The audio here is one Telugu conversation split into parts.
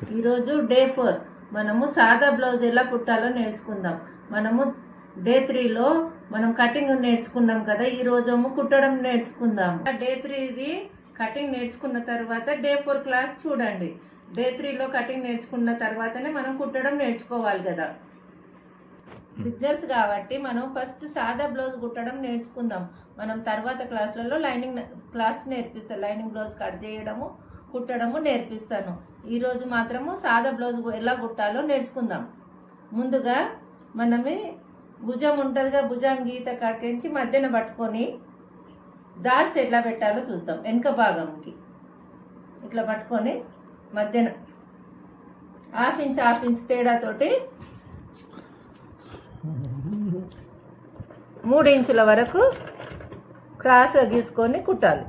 ఈరోజు డే 4 మనము సాదా బ్లౌజ్ ఎలా కుట్టాలో నేర్చుకుందాం. మనము డే 3లో మనం కటింగ్ నేర్చుకున్నాం కదా, ఈ రోజు కుట్టడం నేర్చుకుందాం. డే 3 ఇది కటింగ్ నేర్చుకున్న తర్వాత డే 4 క్లాస్ చూడండి. డే 3లో కటింగ్ నేర్చుకున్న తర్వాతనే మనం కుట్టడం నేర్చుకోవాలి కదా. బిగినర్స్ కాబట్టి మనం ఫస్ట్ సాదా బ్లౌజ్ కుట్టడం నేర్చుకుందాం. మనం తర్వాత క్లాసులలో లైనింగ్ క్లాస్ నేర్పిస్తాం. లైనింగ్ బ్లౌజ్ కట్ చేయడము, కుట్టడము నేర్పిస్తాను. ఈరోజు మాత్రము సాదా బ్లౌజ్ ఎలా కుట్టాలో నేర్చుకుందాం. ముందుగా మనమే భుజం ఉంటుందిగా, భుజం గీత కట్టించి మధ్యన పట్టుకొని డాట్స్ ఎట్లా పెట్టాలో చూద్దాం. వెనక భాగంకి ఇట్లా పట్టుకొని మధ్యన హాఫ్ ఇంచ్ తేడాతోటి 3 ఇంచుల వరకు క్రాస్గా గీసుకొని కుట్టాలి.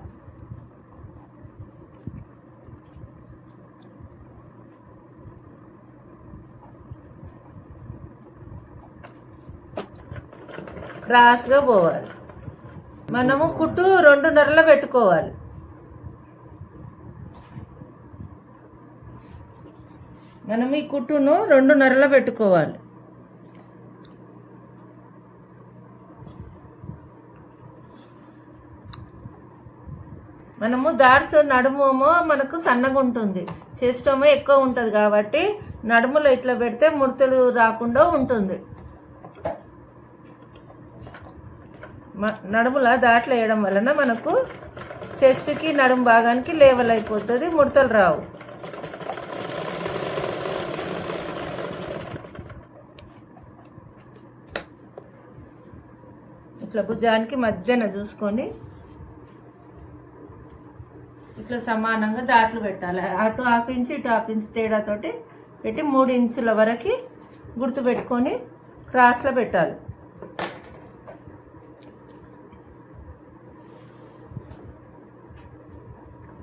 క్రాస్గా పోవాలి. మనము కుట్టు 2.5 పెట్టుకోవాలి. మనం ఈ కుట్టును 2.5 పెట్టుకోవాలి. మనము దాట్స్ నడుమేమో మనకు సన్నగా ఉంటుంది, చెస్ట్ ఏమో ఎక్కువ ఉంటుంది కాబట్టి నడుములో ఇట్లా పెడితే ముడతలు రాకుండా ఉంటుంది. నడుముల దాట్లు వేయడం వలన మనకు చెస్ట్కి నడుము భాగానికి లేవల్ అయిపోతుంది, ముడతలు రావు. ఇట్లా భుజానికి మధ్యన చూసుకొని ఇట్లా సమానంగా దాట్లు పెట్టాలి. అటు హాఫ్ ఇంచ్ ఇటు హాఫ్ ఇంచ్ తేడాతోటి పెట్టి 3 ఇంచుల వరకు గుర్తు పెట్టుకొని క్రాస్లో పెట్టాలి.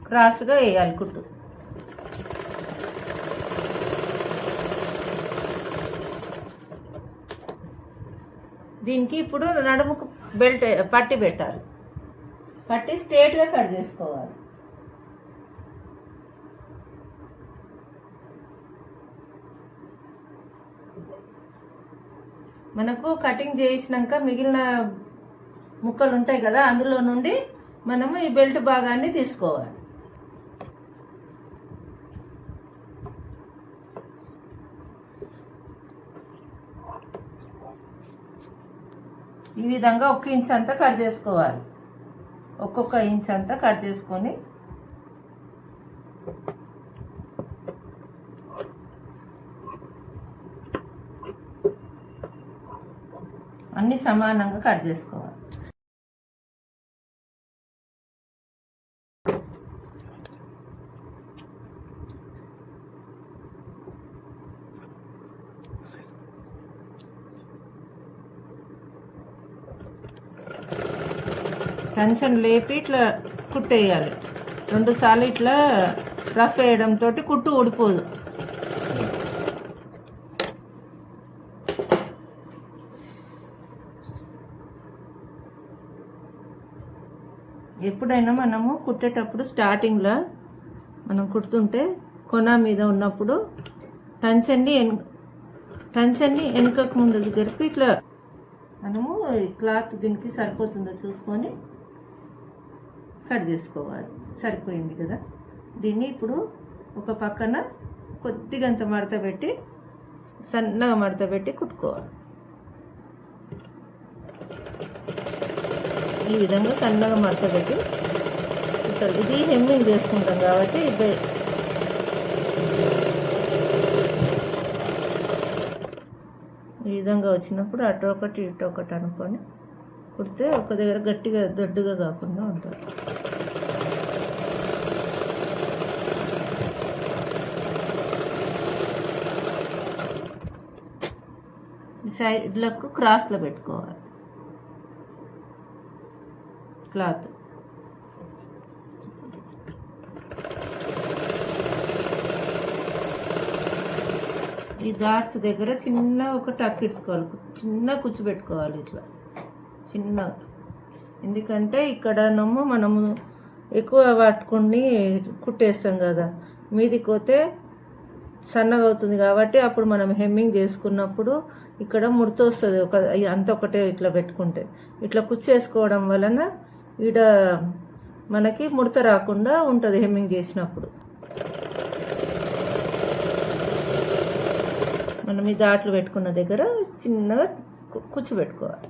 క్రాస్గా వేయాలి కుట్టు. దీనికి ఇప్పుడు నడుముకు బెల్ట్ పట్టి పెట్టాలి. పట్టి స్ట్రేట్గా కట్ చేసుకోవాలి. మనకు కటింగ్ చేసినాక మిగిలిన ముక్కలు ఉంటాయి కదా, అందులో నుండి మనము ఈ బెల్ట్ భాగాన్ని తీసుకోవాలి. ఈ విధంగా 1 ఇంచ్ అంతా కట్ చేసుకోవాలి. ఒక్కొక్క ఇంచ్ అంతా కట్ చేసుకొని అన్ని సమానంగా కట్ చేసుకోవాలి. టెన్షన్ లేపి ఇట్లా కుట్టేయాలి. 2 సార్లు ఇట్లా రఫ్ వేయడంతో కుట్టు ఊడిపోదు. ఎప్పుడైనా మనము కుట్టేటప్పుడు స్టార్టింగ్లో మనం కుడుతుంటే కొన మీద ఉన్నప్పుడు టెన్షన్ని వెనుకకు ముందుకు జరిపి ఇట్లా మనము క్లాత్ దీనికి సరిపోతుందో చూసుకొని కట్ చేసుకోవాలి. సరిపోయింది కదా. దీన్ని ఇప్పుడు ఒక పక్కన కొద్దిగంత మడత పెట్టి సన్నగా మడత పెట్టి కుట్టుకోవాలి. ఈ విధంగా సన్నగా మడత పెట్టి కుట్టాలి. ఇది హెమ్మింగ్ చేసుకుంటాం కాబట్టి ఈ విధంగా వచ్చినప్పుడు అటు ఒకటి ఇటు ఒకటి అనుకొని కుడితే ఒక దగ్గర గట్టిగా దొడ్డుగా కాకుండా ఉంటుంది. సైడ్లకు క్రాస్లో పెట్టుకోవాలి క్లాత్. ఈ డాట్స్ దగ్గర చిన్న ఒక టక్ ఇచ్చుకోవాలి, చిన్న కుచ్చు పెట్టుకోవాలి ఇట్లా చిన్న. ఎందుకంటే ఇక్కడనేమో మనము ఎక్కువ పట్టుకుని కుట్టేస్తాం కదా, మీదికి పోతే సన్నగా అవుతుంది కాబట్టి అప్పుడు మనం హెమ్మింగ్ చేసుకున్నప్పుడు ఇక్కడ ముడత వస్తుంది. అంత ఒకటే ఇట్లా పెట్టుకుంటే ఇట్లా కుచ్చేసుకోవడం వలన ఈడ మనకి ముడత రాకుండా ఉంటుంది హెమ్మింగ్ చేసినప్పుడు. మనం ఈ దాట్లు పెట్టుకున్న దగ్గర చిన్నగా కుచ్చు పెట్టుకోవాలి.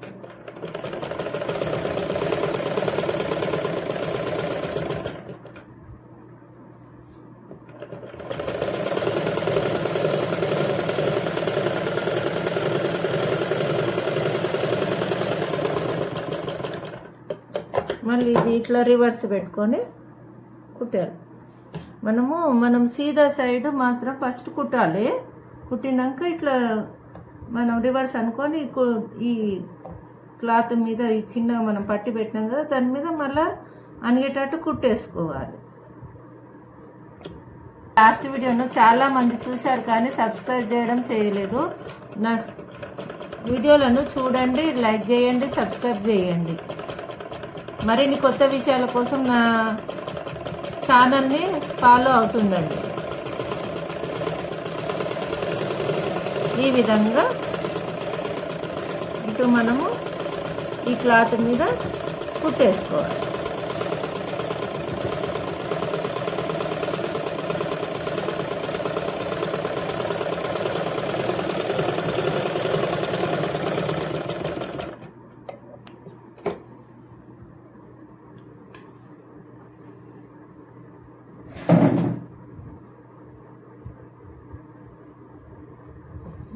మళ్ళీ ఇది ఇట్లా రివర్స్ పెట్టుకొని కుట్టాలి. మనం సీదా సైడ్ మాత్రం ఫస్ట్ కుట్టాలి. కుట్టినాక ఇట్లా మనం రివర్స్ అనుకొని ఈ క్లాత్ మీద ఈ చిన్నగా మనం పట్టి పెట్టినాం కదా దాని మీద మళ్ళీ అనిగేటట్టు కుట్టేసుకోవాలి. లాస్ట్ వీడియోను చాలా మంది చూశారు కానీ సబ్స్క్రైబ్ చేయలేదు. నా వీడియోలను చూడండి, లైక్ చేయండి, సబ్స్క్రైబ్ చేయండి. మరిన్ని కొత్త విషయాల కోసం నా ఛానల్ని ఫాలో అవుతుండండి. ఈ విధంగా ఇటు మనము ఈ క్లాత్ మీద కుట్టేసుకోవాలి.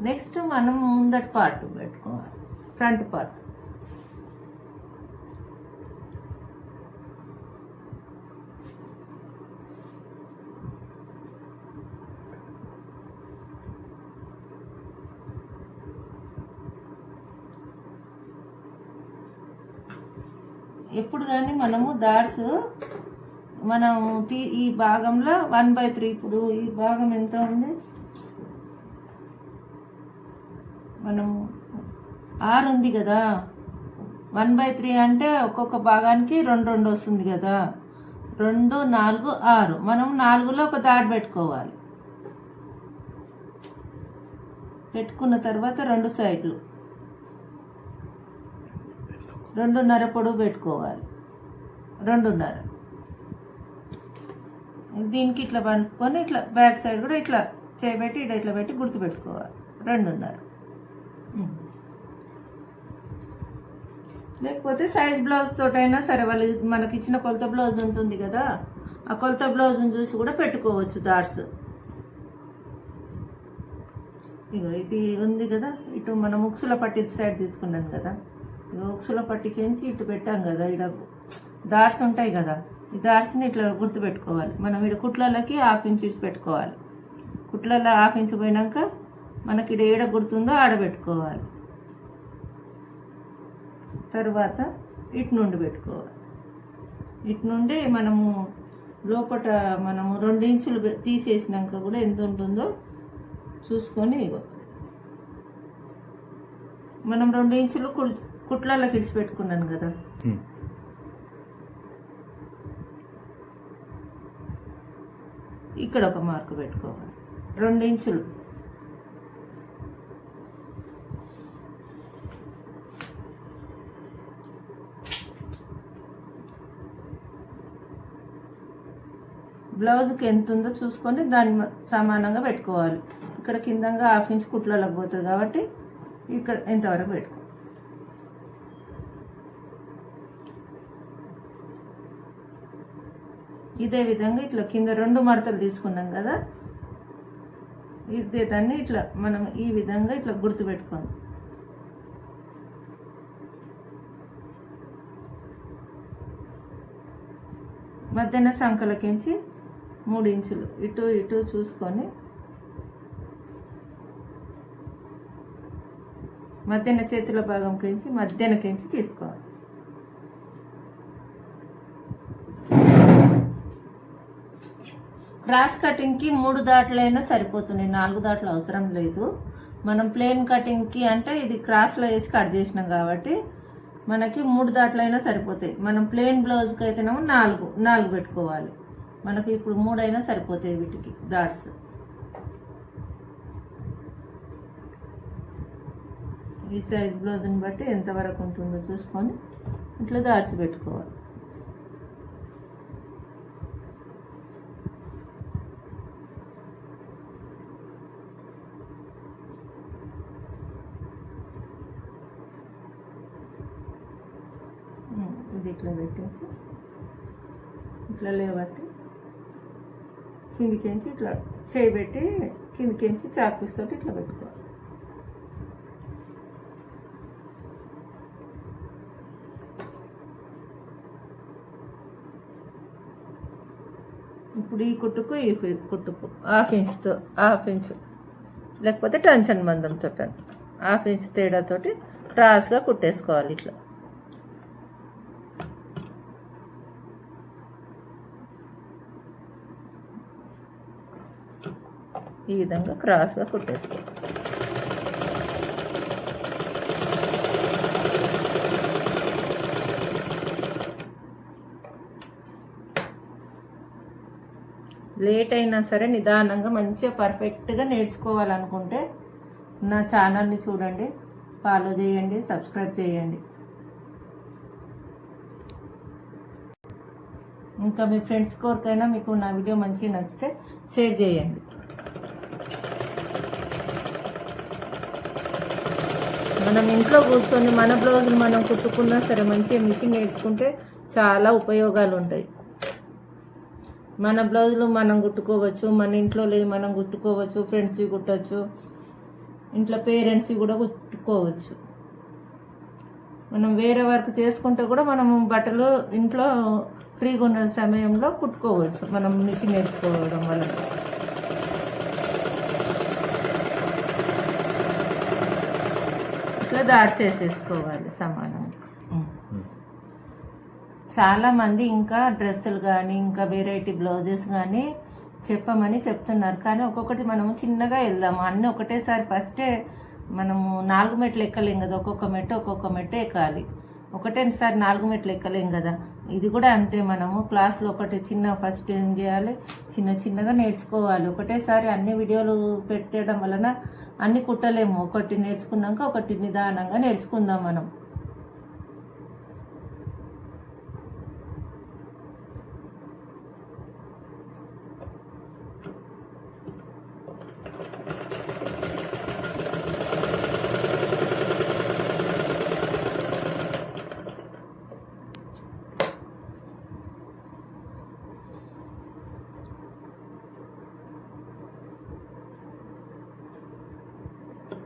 నెక్స్ట్ మనం ముందటి పార్ట్ పెట్టుకోవాలి, ఫ్రంట్ పార్ట్. ఎప్పుడు కానీ మనము డాట్స్ మనం ఈ భాగంలో 1/3, ఇప్పుడు ఈ భాగం ఎంత ఉంది, మనం 6 ఉంది కదా, 1/3 అంటే ఒక్కొక్క భాగానికి 2 వస్తుంది కదా, 2, 4, 6. మనం 4లో ఒక దాడి పెట్టుకోవాలి. పెట్టుకున్న తర్వాత 2 సైడ్లు 2.5 పొడవు పెట్టుకోవాలి. 2.5 దీనికి ఇట్లా పట్టుకొని ఇట్లా బ్యాక్ సైడ్ కూడా ఇట్లా చేయబెట్టి ఇట్లా పెట్టి గుర్తు పెట్టుకోవాలి. 2.5. లేకపోతే సైజ్ బ్లౌజ్ తోటైనా సరే, వాళ్ళు మనకి ఇచ్చిన కొలత బ్లౌజ్ ఉంటుంది కదా, ఆ కొలత బ్లౌజ్ని చూసి కూడా పెట్టుకోవచ్చు డాట్స్. ఇగో ఇది ఉంది కదా, ఇటు మనం ఉక్సుల పట్టి సైడ్ తీసుకున్నాను కదా, ఇక ఉక్సుల పట్టికించి ఇటు పెట్టాం కదా, ఇక్కడ డాట్స్ ఉంటాయి కదా, ఈ డాట్స్ని ఇట్లా గుర్తు పెట్టుకోవాలి. మనం ఇక్కడ కుట్లలకి 1/2 ఇంచ్ ఇచ్చి పెట్టుకోవాలి. కుట్లలో 1/2 ఇంచ్ పోయినాక మనకి ఇక్కడ ఏడ గుర్తుందో ఆడ పెట్టుకోవాలి. తర్వాత ఇటు నుండి పెట్టుకోవాలి. ఇటు నుండి మనము లోపట మనము 2 ఇంచులు తీసేసినాక కూడా ఎంత ఉంటుందో చూసుకొని, ఇగో మనం 2 ఇంచులు కుట్లలోకి ఇడిచి పెట్టుకున్నాను కదా, ఇక్కడ ఒక మార్కు పెట్టుకోవాలి. 2 ఇంచులు బ్లౌజ్కి ఎంత ఉందో చూసుకొని దాన్ని సమానంగా పెట్టుకోవాలి. ఇక్కడ కిందంగా 1/2 ఇంచ్ కుట్లలోకి పోతుంది కాబట్టి ఇక్కడ ఎంతవరకు పెట్టుకో. ఇదే విధంగా ఇట్లా కింద 2 మడతలు తీసుకున్నాం కదా, ఇదే దాన్ని ఇట్లా మనం ఈ విధంగా ఇట్లా గుర్తు పెట్టుకోండి. మధ్యన సంకలకించి 3 ఇంచులు ఇటు ఇటు చూసుకొని మధ్యన చేతుల భాగంకించి మధ్యనకించి తీసుకోవాలి. క్రాస్ కటింగ్కి 3 దాట్లైనా సరిపోతున్నాయి, 4 దాట్లు అవసరం లేదు. మనం ప్లెయిన్ కటింగ్కి అంటే ఇది క్రాస్లో వేసి కట్ చేసినాం కాబట్టి మనకి 3 దాట్లైనా సరిపోతాయి. మనం ప్లెయిన్ బ్లౌజ్కి అయితేనేమో 4 పెట్టుకోవాలి. మనకి ఇప్పుడు 3 అయినా సరిపోతాయి వీటికి డాట్స్. ఈ సైజ్ బ్లౌజ్ని బట్టి ఎంతవరకు ఉంటుందో చూసుకొని ఇట్లా దాచి పెట్టుకోవాలి. ఇది ఇట్లా పెట్టేసి ఇట్లా లేబట్టి కిందికించి ఇట్లా చేయి పెట్టి కిందికించి చాక్పీస్తోటి ఇట్లా పెట్టుకోవాలి. ఇప్పుడు ఈ కుట్టుకు ఈ కుట్టుకు హాఫ్ ఇంచు లేకపోతే టెన్షన్ మందంతో హాఫ్ ఇంచ్ తేడాతోటి క్రాస్గా కుట్టేసుకోవాలి. ఇట్లా ఈ విధంగా క్రాస్గా కుట్టేసుకోవాలి. లేట్ అయినా సరే నిదానంగా మంచిగా పర్ఫెక్ట్గా నేర్చుకోవాలనుకుంటే నా ఛానల్ని చూడండి, ఫాలో చేయండి, సబ్స్క్రైబ్ చేయండి. ఇంకా మీ ఫ్రెండ్స్ కోరికైనా మీకు నా వీడియో మంచిగా నచ్చితే షేర్ చేయండి. మనం ఇంట్లో కూర్చొని మన బ్లౌజులు మనం కుట్టుకున్నా సరే మంచిగా మిషన్ నేర్చుకుంటే చాలా ఉపయోగాలు ఉంటాయి. మన బ్లౌజులు మనం కుట్టుకోవచ్చు, మన ఇంట్లో మనం కుట్టుకోవచ్చు, ఫ్రెండ్స్వి కుట్టవచ్చు, ఇంట్లో పేరెంట్స్వి కూడా కుట్టుకోవచ్చు. మనం వేరే వర్క్ చేసుకుంటే కూడా మనము బట్టలు ఇంట్లో ఫ్రీగా ఉన్న సమయంలో కుట్టుకోవచ్చు మనం మిషన్ నేర్చుకోవడం వల్ల. ఇట్లా దాట్స్ వేసేసుకోవాలి సమానంగా. చాలామంది ఇంకా డ్రెస్సులు కానీ ఇంకా వెరైటీ బ్లౌజెస్ కానీ చెప్పమని చెప్తున్నారు. కానీ ఒక్కొక్కటి మనము చిన్నగా వెళ్దాము, అన్నీ ఒకటేసారి ఫస్టే మనము 4 మెట్లు ఎక్కలేం కదా, ఒక్కొక్క మెట్టు ఎక్కాలి. ఒకటేసారి 4 మెట్లు ఎక్కలేం కదా. ఇది కూడా అంతే, మనము క్లాస్లో ఒకటి ఫస్ట్ ఏం చేయాలి, చిన్నగా నేర్చుకోవాలి. ఒకటేసారి అన్ని వీడియోలు పెట్టడం వలన అన్ని కుట్టలేము. ఒకటి నేర్చుకున్నాక ఒకటి నిదానంగా నేర్చుకుందాం మనం.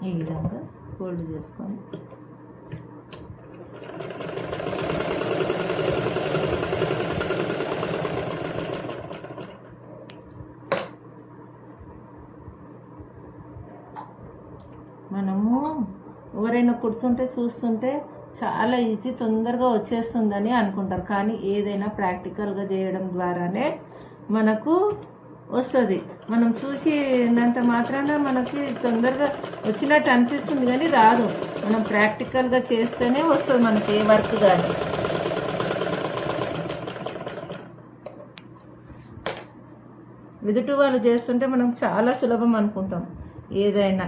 ఈ విధంగా ఫోల్డ్ చేసుకొని మనము ఎవరైనా కుడుతుంటే చూస్తుంటే చాలా ఈజీ, తొందరగా వచ్చేస్తుందని అనుకుంటారు. కానీ ఏదైనా ప్రాక్టికల్గా చేయడం ద్వారానే మనకు వస్తుంది. మనం చూసినంత మాత్రాన మనకి తొందరగా వచ్చినట్టు అనిపిస్తుంది కానీ రాదు. మనం ప్రాక్టికల్గా చేస్తేనే వస్తుంది మనకి ఏ వర్క్ కానీ. ఎదుటి వాళ్ళు చేస్తుంటే మనం చాలా సులభం అనుకుంటాం ఏదైనా.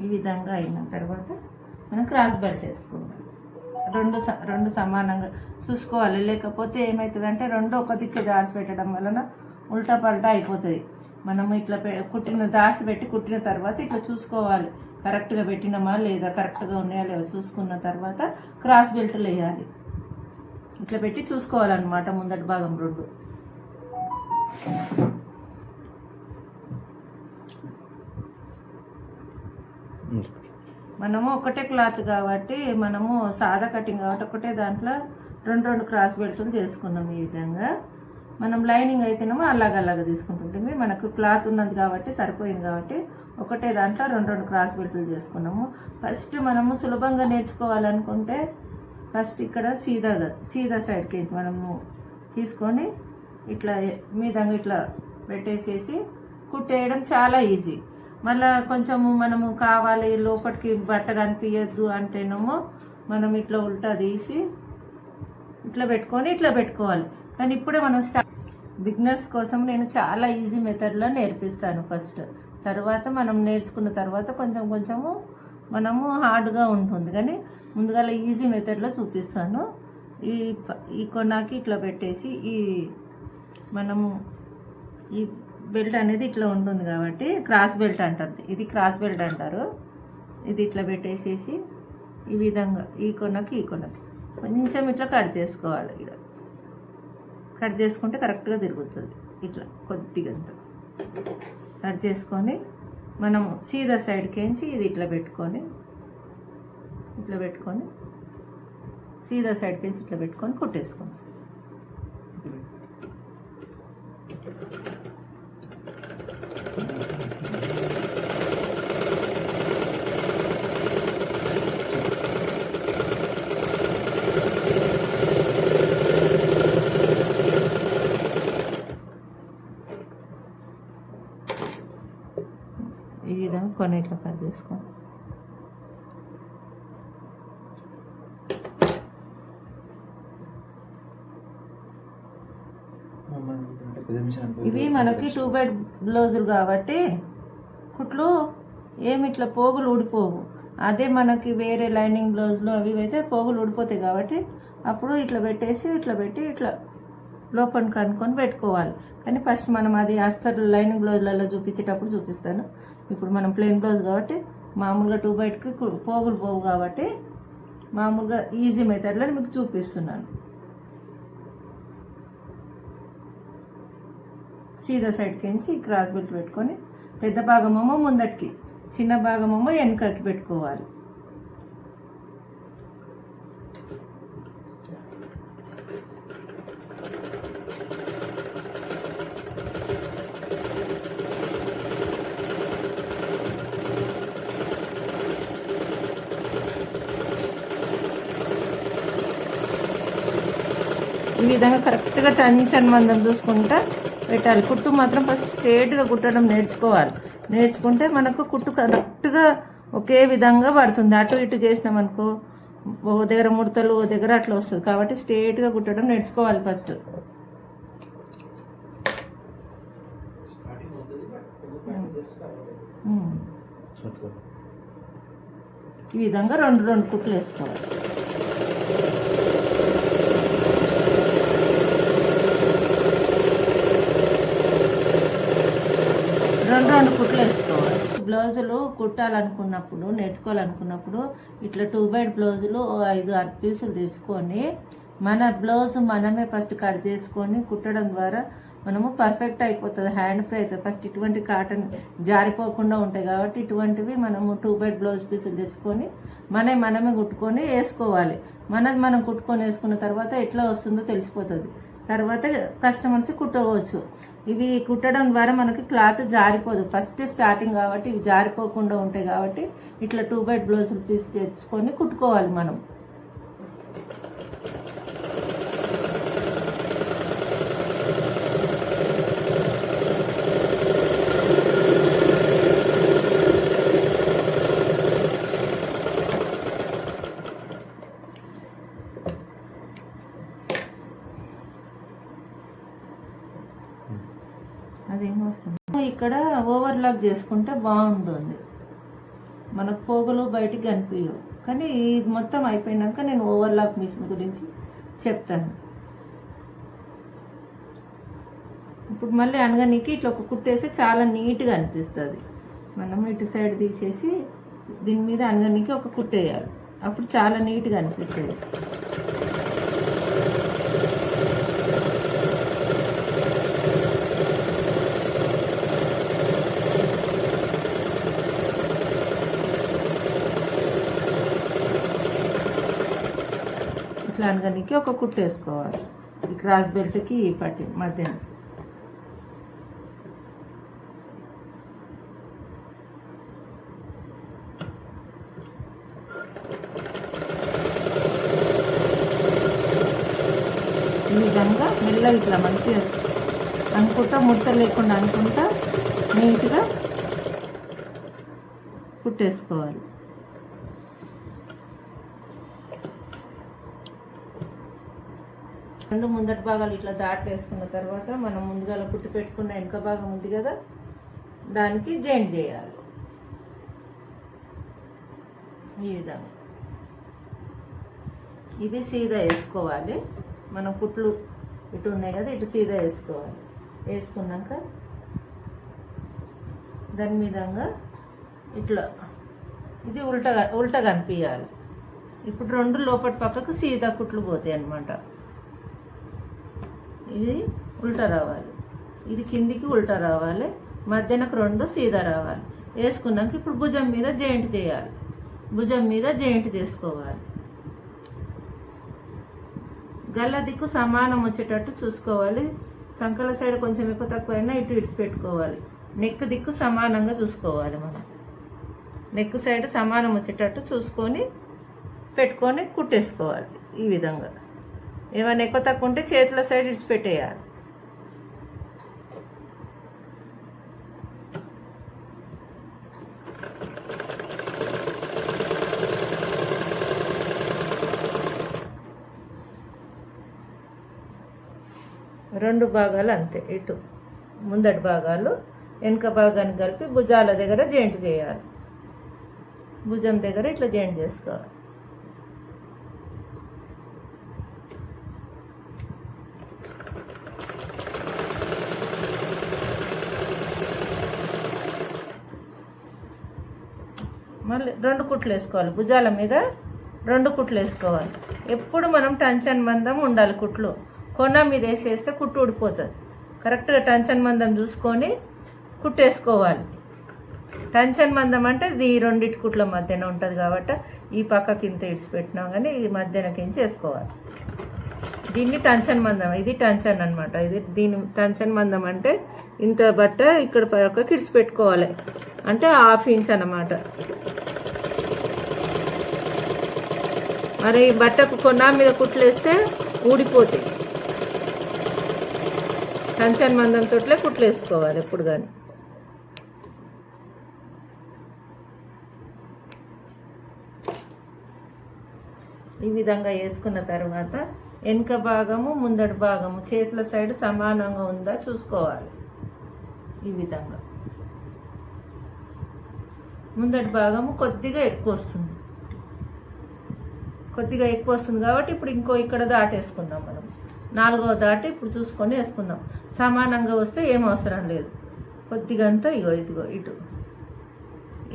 ఈ విధంగా అయిన తర్వాత మనం క్రాస్ బెల్ట్ వేసుకోవాలి. రెండు సమానంగా చూసుకోవాలి. లేకపోతే ఏమవుతుందంటే రెండు ఒక దిక్కు దాచి పెట్టడం వలన ఉల్టా పల్టా అయిపోతుంది. మనము ఇట్లా దాచి పెట్టి కుట్టిన తర్వాత ఇట్లా చూసుకోవాలి, కరెక్ట్గా పెట్టినామా లేదా, కరెక్ట్గా ఉన్నాయా లేవో చూసుకున్న తర్వాత క్రాస్ బెల్ట్లు వేయాలి. ఇట్లా పెట్టి చూసుకోవాలన్నమాట ముందటి భాగం రెండు. మనము ఒకటే క్లాత్ కాబట్టి, మనము సాదా కటింగ్ కాబట్టి ఒకటే దాంట్లో రెండు క్రాస్ బెల్ట్లు చేసుకున్నాం. ఈ విధంగా మనం లైనింగ్ అయితేనేమో అలాగ తీసుకుంటుంటే మనకు క్లాత్ ఉన్నది కాబట్టి సరిపోయింది కాబట్టి ఒకటే దాంట్లో రెండు క్రాస్ బెల్ట్లు చేసుకున్నాము. ఫస్ట్ మనము సులభంగా నేర్చుకోవాలనుకుంటే ఫస్ట్ ఇక్కడ సీదా సైడ్కి మనము తీసుకొని ఇట్లా మీదంగా ఇట్లా పెట్టేసేసి కుట్టేయడం చాలా ఈజీ. మళ్ళీ కొంచెము మనము కావాలి లోపలికి బట్ట కనిపించద్దు అంటేనేమో మనం ఇట్లా ఉల్టా తీసి ఇట్లా పెట్టుకోవాలి. కానీ ఇప్పుడే మనం బిగినర్స్ కోసం నేను చాలా ఈజీ మెథడ్లో నేర్పిస్తాను. ఫస్ట్ తర్వాత మనం నేర్చుకున్న తర్వాత కొంచెం కొంచెము మనము హార్డ్గా ఉంటుంది, కానీ ముందుగా ఈజీ మెథడ్లో చూపిస్తాను. ఈ కొనాకి ఇట్లా పెట్టేసి మనము ఈ బెల్ట్ అనేది ఇట్లా ఉంటుంది కాబట్టి క్రాస్ బెల్ట్ అంటారు, ఇది క్రాస్ బెల్ట్ అంటారు. ఇది ఇట్లా పెట్టేసేసి ఈ విధంగా ఈ కొనకి కొంచెం ఇట్లా కట్ చేసుకోవాలి. ఇక్కడ కట్ చేసుకుంటే కరెక్ట్గా తిరుగుతుంది. ఇట్లా కొద్దిగా కట్ చేసుకొని మనము సీదా సైడ్కేంచి ఇది ఇట్లా పెట్టుకొని సీదా సైడ్కేంచి ఇట్లా పెట్టుకొని కుట్టేసుకోండి. ఈ విధంగా కొన్ని ఇట్లా కట్ చేసుకోండి. ఇవి మనకి 2 బెడ్ బ్లౌజులు కాబట్టి కుట్లు ఏమి ఇట్లా పోగులు ఊడిపోవు. అదే మనకి వేరే లైనింగ్ బ్లౌజులు అవి అయితే పోగులు ఊడిపోతాయి కాబట్టి అప్పుడు ఇట్లా పెట్టేసి ఇట్లా పెట్టి ఇట్లా లోపలికి కనుక్కొని పెట్టుకోవాలి. కానీ ఫస్ట్ మనం అది అస్తర్ లైనింగ్ బ్లౌజులలో చూపించేటప్పుడు చూపిస్తాను. ఇప్పుడు మనం ప్లెయిన్ బ్లౌజ్ కాబట్టి మామూలుగా 2 బెడ్కి పోగులు పోవు కాబట్టి మామూలుగా ఈజీ మెథడ్లో మీకు చూపిస్తున్నాను. సీదా సైడ్కించి క్రాస్ బెల్ట్ పెట్టుకొని పెద్ద భాగమేమో ముందటికి, చిన్న భాగమేమో వెనకకి పెట్టుకోవాలి. ఈ విధంగా కరెక్ట్గా టెన్షన్ మందం చూసుకుంటా పెట్టాలి. కుట్టు మాత్రం ఫస్ట్ స్ట్రేట్గా కుట్టడం నేర్చుకుంటే మనకు కుట్టు కరెక్ట్గా ఒకే విధంగా పడుతుంది. అటు ఇటు చేసినామనుకో ఓ దగ్గర ముడతలు ఓ దగ్గర అట్లా వస్తుంది. కాబట్టి స్ట్రేట్గా కుట్టడం నేర్చుకోవాలి ఫస్ట్. ఈ విధంగా రెండు కుట్లు వేసుకోవాలి. రెండు కుట్లు వేసుకోవాలి. బ్లౌజులు కుట్టాలనుకున్నప్పుడు నేర్చుకోవాలనుకున్నప్పుడు ఇట్లా 2 బెడ్ బ్లౌజులు 5-6 పీసులు తీసుకొని మన బ్లౌజ్ మనమే ఫస్ట్ కట్ చేసుకొని కుట్టడం ద్వారా మనము పర్ఫెక్ట్ అయిపోతుంది. హ్యాండ్ ఫ్రీ అవుతుంది. ఫస్ట్ ఇటువంటి కాటన్ జారిపోకుండా ఉంటాయి కాబట్టి ఇటువంటివి మనము 2 బెడ్ బ్లౌజ్ పీసులు తెచ్చుకొని మనమే కుట్టుకొని వేసుకోవాలి. మనం కుట్టుకొని వేసుకున్న తర్వాత ఎట్లా వస్తుందో తెలిసిపోతుంది. తర్వాత కస్టమర్స్ కుట్టుకోవచ్చు. ఇవి కుట్టడం ద్వారా మనకి క్లాత్ జారిపోదు. ఫస్ట్ స్టార్టింగ్ కాబట్టి ఇవి జారిపోకుండా ఉంటాయి కాబట్టి ఇట్లా 2 బెడ్ బ్లౌజులు పీస్ తెచ్చుకొని కుట్టుకోవాలి మనం. అదేమొస్తుంది ఇక్కడ ఓవర్లాక్ చేసుకుంటే బాగుంటుంది. మనకు పోగులు బయటికి కనిపించవు. కానీ మొత్తం అయిపోయినాక నేను ఓవర్లాక్ మిషన్ గురించి చెప్తాను. ఇప్పుడు మళ్ళీ అనగానికి ఇట్లా ఒక కుట్టేసి చాలా నీట్గా అనిపిస్తుంది. మనం ఇటు సైడ్ తీసేసి దీని మీద అనగానికి ఒక కుట్టేయాలి. అప్పుడు చాలా నీట్గా అనిపిస్తుంది. ఇట్లా అనగానికి ఒక కుట్టు వేసుకోవాలి. ఈ క్రాస్ బెల్ట్కి ఈ పట్టి మధ్యన ఈ విధంగా మెల్లగా ఇట్లా మంచిగా అనుకుంటా ముడత లేకుండా అనుకుంటా నీట్గా కుట్టేసుకోవాలి. రెండు ముందటి భాగాలు ఇట్లా దాటి వేసుకున్న తర్వాత మనం ముందుగా కుట్టి పెట్టుకున్న వెనక భాగం ఉంది కదా, దానికి జాయింట్ చేయాలి ఈ విధంగా. ఇది సీదా వేసుకోవాలి. మనం కుట్లు ఇటు ఉన్నాయి కదా, ఇటు సీదా వేసుకోవాలి. వేసుకున్నాక దాని మీదంగా ఇట్లా ఇది ఉల్టగా కనిపించాలి. ఇప్పుడు రెండు లోపటి పక్కకు సీదా కుట్లు పోతాయి అన్నమాట. ఇది ఉల్టా రావాలి, ఇది కిందికి ఉల్టా రావాలి, మధ్యనకు రెండు సీదా రావాలి. వేసుకున్నాక ఇప్పుడు భుజం మీద జాయింట్ చేయాలి. భుజం మీద జాయింట్ చేసుకోవాలి. గల్ల దిక్కు సమానం వచ్చేటట్టు చూసుకోవాలి. సంకల సైడ్ కొంచెం ఎక్కువ తక్కువ అయినా ఇటు ఇడిచి పెట్టుకోవాలి. నెక్ దిక్కు సమానంగా చూసుకోవాలి. మనం నెక్ సైడ్ సమానం వచ్చేటట్టు చూసుకొని పెట్టుకొని కుట్టేసుకోవాలి. ఈ విధంగా ఏమైనా ఎక్కువ తక్కువ ఉంటే చేతుల సైడ్ ఇడిచి పెట్టేయాలి. రెండు భాగాలు అంతే, ఇటు ముందటి భాగాలు వెనుక భాగాన్ని కలిపి భుజాల దగ్గర జాయింట్ చేయాలి. భుజం దగ్గర ఇట్లా జాయింట్ చేసుకోవాలి. మళ్ళీ రెండు కుట్లు వేసుకోవాలి. భుజాల మీద రెండు కుట్లు వేసుకోవాలి. ఎప్పుడు మనం టెన్షన్ మందం ఉండాలి. కుట్లు కొన మీద వేసేస్తే కుట్టు ఊడిపోతుంది. కరెక్ట్గా టెన్షన్ మందం చూసుకొని కుట్టేసుకోవాలి. టెన్షన్ మందం అంటే ఈ రెండింటి కుట్ల మధ్యన ఉంటుంది కాబట్టి ఈ పక్కకి ఇంత ఇడిచిపెట్టినాం కానీ ఈ మధ్యనకించి వేసుకోవాలి. దీన్ని టెన్షన్ మందం, ఇది టెన్షన్ అనమాట. దీని టెన్షన్ మందం అంటే ఇంత బట్ట ఇక్కడ పక్కకి ఇడిచిపెట్టుకోవాలి, అంటే 1/2 ఇంచ్ అన్నమాట. మరి బట్టకు కొన మీద కుట్లు వేస్తే ఊడిపోతాయి. టెన్షన్ మందం తోట్లే కుట్లు వేసుకోవాలి ఎప్పుడు కానీ. ఈ విధంగా వేసుకున్న తర్వాత వెనుక భాగము ముందటి భాగము చేతుల సైడ్ సమానంగా ఉందా చూసుకోవాలి. ఈ విధంగా ముందటి భాగము కొద్దిగా ఎక్కువ వస్తుంది, కాబట్టి ఇప్పుడు ఇక్కడ దాటేసుకుందాం. మనం 4వ దాటి ఇప్పుడు చూసుకొని వేసుకుందాం. సమానంగా వస్తే ఏం అవసరం లేదు. కొద్దిగా అంతా ఇదిగో ఇటు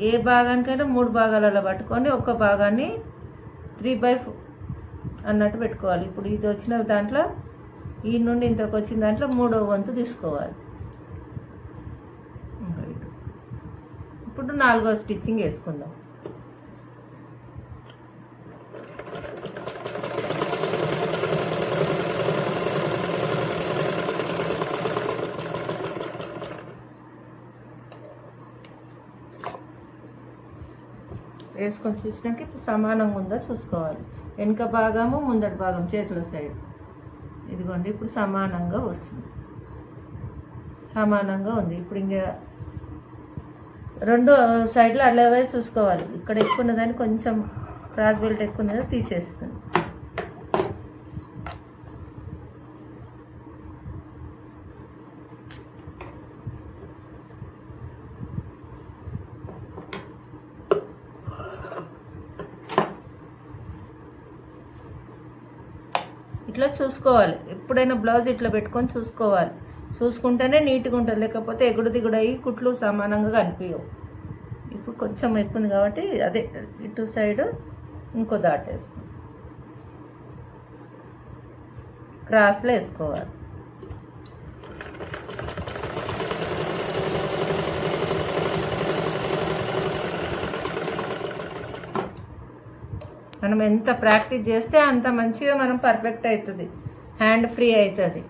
ఏ భాగానికైనా 3 భాగాలలో పట్టుకొని ఒక భాగాన్ని 3/4 అన్నట్టు పెట్టుకోవాలి. ఇప్పుడు ఇది వచ్చిన దాంట్లో ఈ నుండి ఇంతకు వచ్చిన దాంట్లో 3వ వంతు తీసుకోవాలి. ఇప్పుడు 4వ స్టిచ్చింగ్ వేసుకుందాం. వేసుకొని చూసినాక ఇప్పుడు సమానంగా ఉందా చూసుకోవాలి. వెనుక భాగము ముందటి భాగం చేతుల సైడ్ ఇదిగోండి ఇప్పుడు సమానంగా వస్తుంది. సమానంగా ఉంది. ఇప్పుడు ఇంకా రెండు సైడ్లో అలాగే చూసుకోవాలి. ఇక్కడ ఎక్కువ ఉన్నదాన్ని కొంచెం క్రాస్ బెల్ట్ ఎక్కువ ఉన్నదో తీసేస్తుంది. ఇట్లా చూసుకోవాలి. ఎప్పుడైనా బ్లౌజ్ ఇట్లా పెట్టుకొని చూసుకోవాలి. చూసుకుంటేనే నీట్గా ఉంటుంది, లేకపోతే ఎగుడు దిగుడు అయ్యి కుట్లు సమానంగా కనిపించవు. ఇప్పుడు కొంచెం ఎక్కువ ఉంది కాబట్టి అదే ఇటు సైడ్ ఇంకో దాటేసుకో క్రాస్లో వేసుకోవాలి. మనం ఎంత ప్రాక్టీస్ చేస్తే అంత మంచిగా మనం పర్ఫెక్ట్ అవుతుంది, హ్యాండ్ ఫ్రీ అవుతుంది.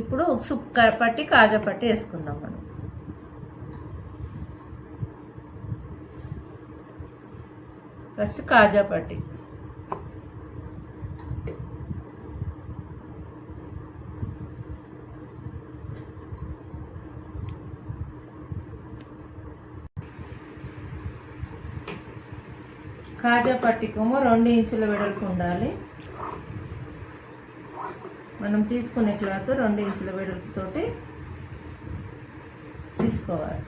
ఇప్పుడు ఉక్సు పట్టి కాజా పట్టి వేసుకుందాం. మనం ఫస్ట్ కాజా పట్టి కాజా పట్టికేమో 2 ఇంచుల వెడల్పు ఉండాలి. మనం తీసుకునే క్లాత్ 2 ఇంచుల వెడల్పుతోటి తీసుకోవాలి.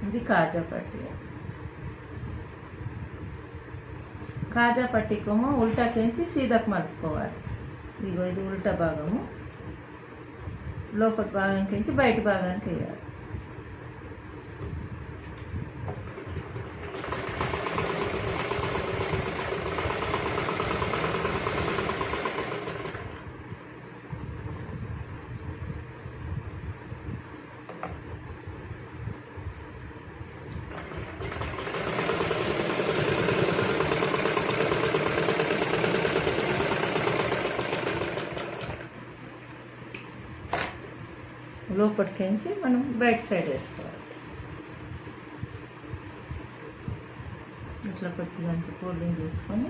ఇది కాజా పట్టీ. కాజా పట్టీకేమో ఉల్టాకించి సీదాకు మలుపుకోవాలి. ఇగో ఇది ఉల్టా భాగము, లోపల భాగానికి బయట భాగానికి వేయాలి. లోపలికించి మనం బయట సైడ్ వేసుకోవాలి. ఇట్లా కొద్దిగా అంత ఫోల్డింగ్ చేసుకొని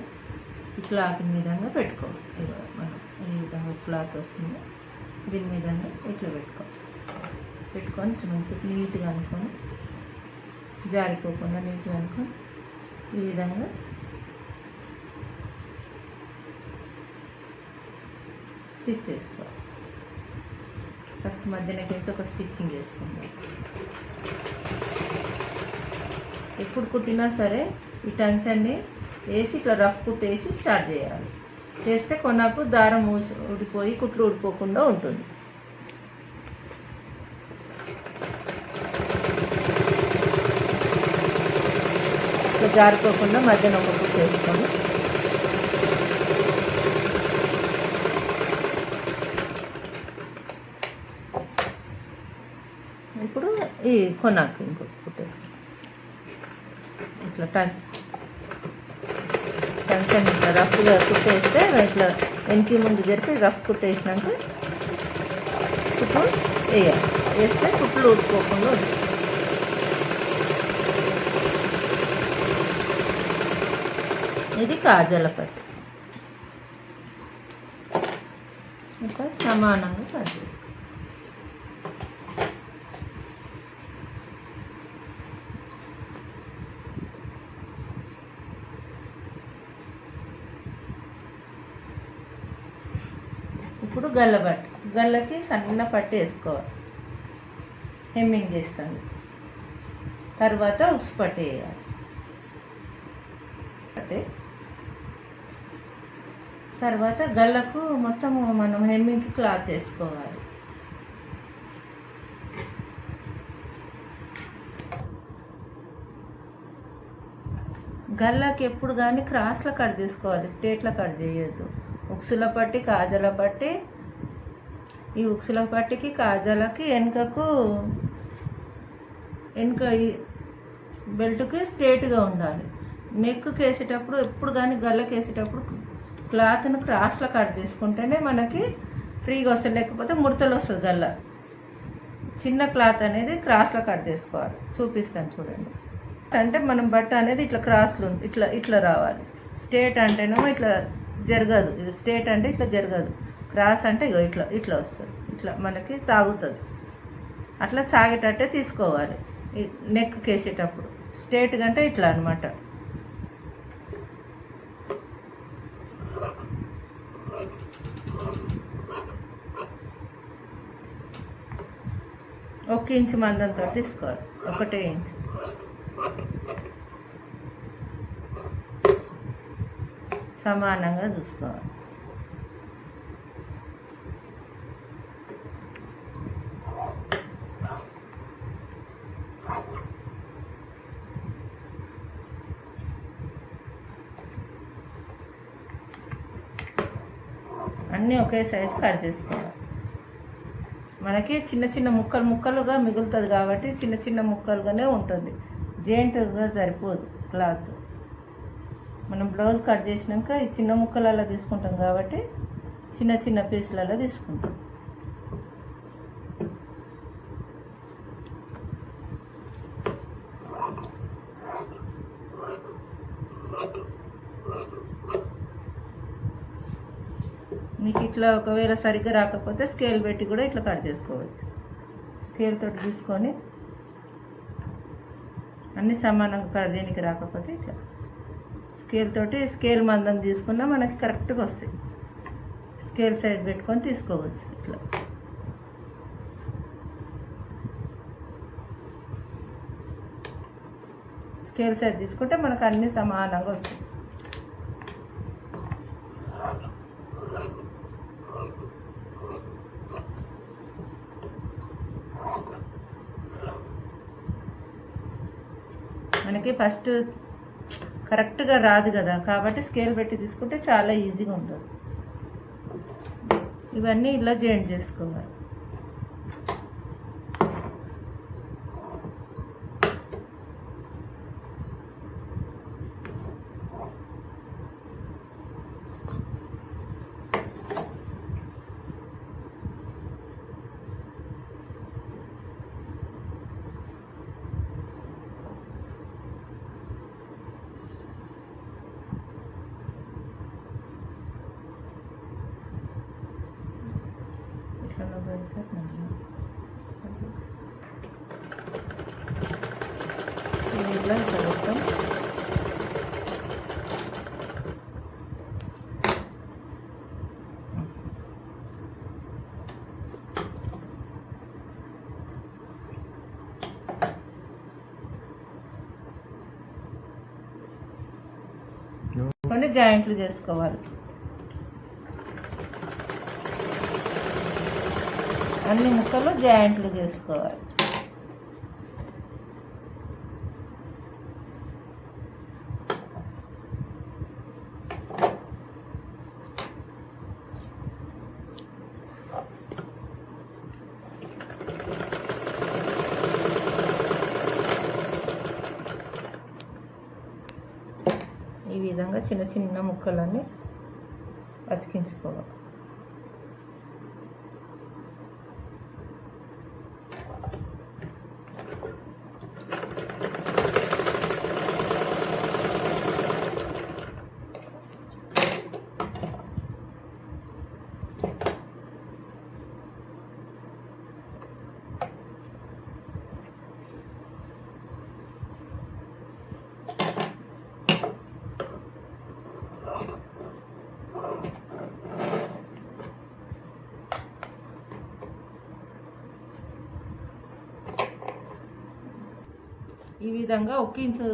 ఈ క్లాత్ మీదంగా పెట్టుకోవాలి. మనం ఈ విధంగా క్లాత్ వస్తుంది, దీని మీదంగా ఇట్లా పెట్టుకొని ఇట్లా మంచిగా నీట్గా అనుకొని, జారిపోకుండా నీట్గా అనుకొని ఈ విధంగా స్టిచ్ చేసుకోవాలి. ఫస్ట్ మధ్యనకించి ఒక స్టిచ్చింగ్ వేసుకుందాం. ఎప్పుడు కుట్టినా సరే ఈ టంచాన్ని వేసి ఇట్లా రఫ్ కుట్టేసి స్టార్ట్ చేయాలి. చేస్తే కొన్నప్పుడు దారం ఊడిపోయి కుట్లు ఊడిపోకుండా ఉంటుంది. ఇట్లా జారిపోకుండా మధ్యన ఒక కుట్టు వేసుకోండి. ఇప్పుడు ఈ కొనాకు ఇంకొక కుట్టేసుకో. ఇట్లా టంచన్ ఇట్లా రఫ్గా కుట్టేస్తే ఇట్లా వెనక్కి ముందు జరిపి రఫ్ కుట్టేసినాక కుట్లు వేయాలి. వేస్తే కుట్లు ఊడిపోకుండా ఉంటుంది. ఇది కాజాల పట్టీ. ఇట్లా సమానంగా కట్ చేసుకో. ఇప్పుడు గల్లకి సన్న పట్టి వేసుకోవాలి. హెమ్మింగ్ చేస్తాను. తర్వాత ఉక్స్ పట్టి వేయాలి. తర్వాత గల్లకు మొత్తం మనం హెమ్మింగ్కి క్లాత్ వేసుకోవాలి. గల్లాకి ఎప్పుడు కానీ క్రాస్లో కట్ చేసుకోవాలి, స్ట్రేట్లో కట్ చేయొద్దు. ఉక్సుల పట్టి, కాజాల పట్టి, ఈ ఉక్సుల పట్టికి కాజాలకి వెనుక ఈ బెల్ట్కి స్ట్రేట్గా ఉండాలి. నెక్కి వేసేటప్పుడు ఎప్పుడు కానీ గల్లకి వేసేటప్పుడు క్లాత్ను క్రాస్లో కట్ చేసుకుంటేనే మనకి ఫ్రీగా వస్తుంది, లేకపోతే ముడతలు వస్తుంది. గల్ల చిన్న క్లాత్ అనేది క్రాస్లో కట్ చేసుకోవాలి. చూపిస్తాను చూడండి. అంటే మనం బట్ట అనేది ఇట్లా క్రాస్లు ఇట్లా రావాలి. స్ట్రేట్ అంటేనేమో ఇట్లా జరగదు. ఇది స్ట్రేట్ అంటే ఇట్లా జరగదు. క్రాస్ అంటే ఇట్లా వస్తుంది. ఇట్లా మనకి సాగుతుంది. అట్లా సాగేటట్టే తీసుకోవాలి. నెక్ వేసేటప్పుడు స్ట్రేట్గా అంటే ఇట్లా అనమాట. ఒక ఇంచు మందంతో తీసుకోవాలి. 1 ఇంచు. సమానంగా చూసుకోవాలి. అన్నీ ఒకే సైజు కట్ చేసుకోవాలి. మనకి చిన్న చిన్న ముక్కలుగా మిగులుతుంది కాబట్టి చిన్న చిన్న ముక్కలుగానే ఉంటుంది. జాయింట్గా సరిపోదు క్లాత్. మనం బ్లౌజ్ కట్ చేసినాక ఈ చిన్న ముక్కలలో తీసుకుంటాం కాబట్టి చిన్న చిన్న పీసులలో తీసుకుంటాం. మీకు ఇట్లా ఒకవేళ సరిగ్గా రాకపోతే స్కేల్ పెట్టి కూడా ఇట్లా కట్ చేసుకోవచ్చు. స్కేల్ తోటి తీసుకొని అన్నీ సమానంగా కట్ చేయడానికి రాకపోతే ఇట్లా స్కేల్ తోటి స్కేల్ మందం తీసుకున్నా మనకి కరెక్ట్గా వస్తాయి. స్కేల్ సైజ్ పెట్టుకొని తీసుకోవచ్చు. ఇట్లా స్కేల్ సైజ్ తీసుకుంటే మనకు అన్నీ సమానంగా వస్తాయి. మనకి ఫస్ట్ కరెక్ట్గా రాదు కదా, కాబట్టి స్కేల్ పెట్టి తీసుకుంటే చాలా ఈజీగా ఉంటుంది. ఇవన్నీ ఇలా జాయింట్ చేసుకోవాలి. ఇట్లా చదువుతాం. కొన్ని జాయింట్లు చేసుకోవాలి. అన్ని ముక్కలు జాయింట్లు చేసుకోవాలి. ఈ విధంగా చిన్న చిన్న ముక్కలన్నీ అతికించుకోవాలి. ఈ విధంగా 1 ఇంచు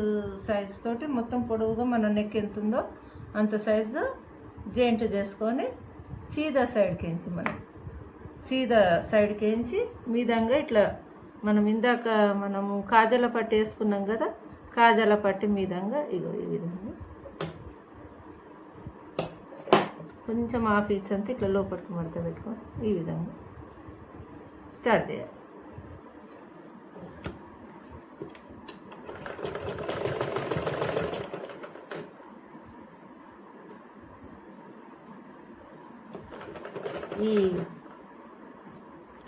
సైజు తోటి మొత్తం పొడవుగా మన నెక్ ఎంత ఉందో అంత సైజు జాయింట్ చేసుకొని సీదా సైడ్కి ఎంచి మీదంగా ఇట్లా మనం ఇందాక మనము కాజల పట్టి వేసుకున్నాం కదా, కాజల పట్టి మీదంగా ఇగో ఈ విధంగా కొంచెం హాఫ్ ఇంచ్ అంతా ఇట్లా లోపలికి మడత పెట్టుకొని ఈ విధంగా స్టార్ట్ చేయాలి. ఈ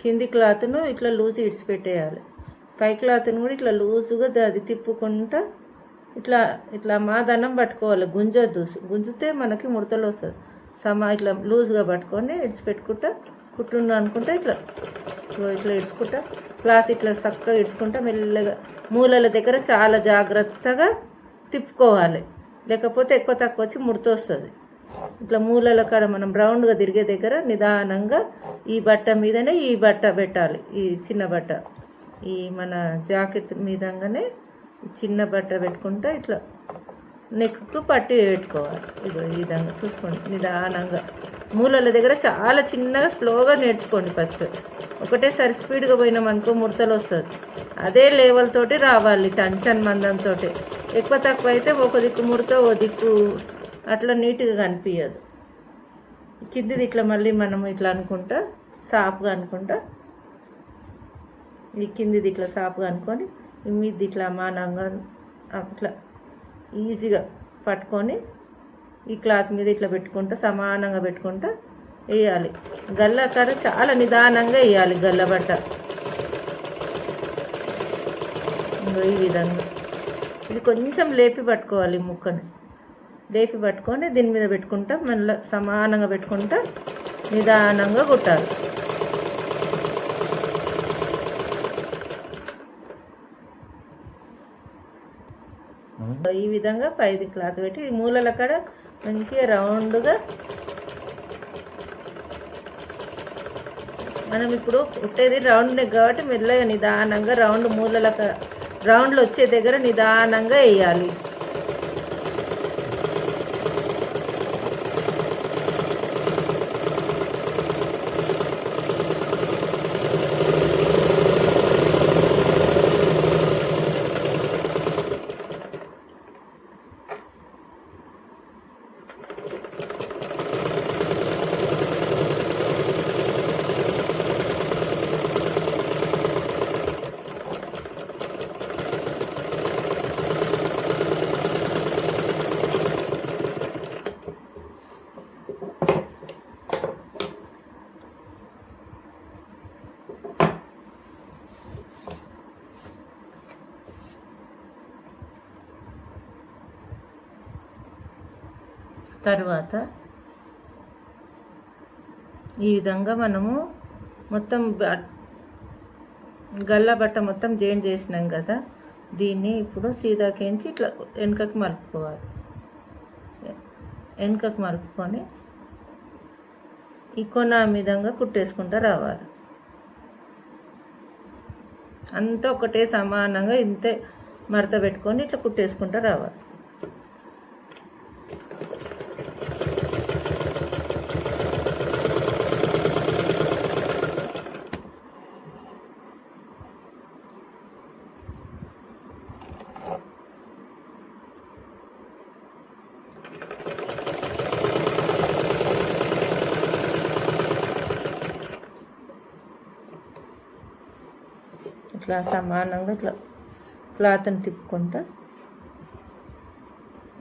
కింది క్లాత్ను ఇట్లా లూజ్ ఇడిచిపెట్టేయాలి. పై క్లాత్ను కూడా ఇట్లా లూజుగా అది తిప్పుకుంటా ఇట్లా ఇట్లా మాదనం పట్టుకోవాలి. గుంజితే మనకి ముడతలు వస్తుంది. ఇట్లా లూజ్గా పట్టుకొని ఇడిచిపెట్టుకుంటా కుట్టుండు అనుకుంటా ఇట్లా ఇడుచుకుంటా క్లాత్ ఇట్లా చక్కగా ఇడుచుకుంటా మెల్లగా మూలల దగ్గర చాలా జాగ్రత్తగా తిప్పుకోవాలి. లేకపోతే ఎక్కువ తక్కువ వచ్చి ముడత వస్తుంది. ఇట్లా మూలల కాడ మనం రౌండ్గా తిరిగే దగ్గర నిదానంగా ఈ బట్ట మీదనే ఈ బట్ట పెట్టాలి. ఈ చిన్న బట్ట ఈ మన జాకెట్ మీదంగానే చిన్న బట్ట పెట్టుకుంటా ఇట్లా నెక్కు పట్టి పెట్టుకోవాలి. ఇగో ఈ విధంగా చూసుకోండి. నిదానంగా మూలల దగ్గర చాలా చిన్నగా స్లోగా నేర్చుకోండి. ఫస్ట్ ఒకటేసారి స్పీడ్గా పోయినామనుకో ముడతలు వస్తుంది. అదే లెవెల్ తోటి రావాలి. టెన్షన్ మందంతో ఎక్కువ తక్కువ అయితే ఒక దిక్కు ముడత ఓ దిక్కు అట్లా నీట్గా కనిపించదు. కిందిది ఇట్లా మళ్ళీ మనము ఇట్లా అనుకుంటా సాఫ్గా అనుకుంటా ఈ కిందిది ఇట్లా సాఫ్గా అనుకొని మీది ఇట్లా మానంగా అట్లా ఈజీగా పట్టుకొని ఈ క్లాత్ మీద ఇట్లా పెట్టుకుంటా సమానంగా పెట్టుకుంటా వేయాలి. గల్ల కాడ చాలా నిదానంగా వేయాలి గల్ల బట్ట. ఈ విధంగా ఇది కొంచెం లేపి పట్టుకోవాలి. ముక్కని లేపి పట్టుకొని దీని మీద పెట్టుకుంటా మళ్ళీ సమానంగా పెట్టుకుంటా నిదానంగా కుట్టాలి. ఈ విధంగా పైది క్లాత్ పెట్టి ఈ మూలల కాడ మంచిగా రౌండ్గా మనం ఇప్పుడు కుట్టేది రౌండ్ నెక్ కాబట్టి మెల్లగా నిదానంగా రౌండ్ రౌండ్లు వచ్చే దగ్గర నిదానంగా వేయాలి. తర్వాత ఈ విధంగా మనము మొత్తం గల్లా బట్ట మొత్తం జాయింట్ చేసినాం కదా, దీన్ని ఇప్పుడు సీదాకేంచి ఇట్లా వెనుకకి మలుపుకోవాలి. వెనుకకి మలుపుకొని ఈ కొన విధంగా కుట్టేసుకుంటూ రావాలి. అంతా ఒకటే సమానంగా ఇంతే మడత పెట్టుకొని ఇట్లా కుట్టేసుకుంటూ రావాలి. ఇట్లా సమానంగా ఇట్లా క్లాత్ని తిప్పుకుంటా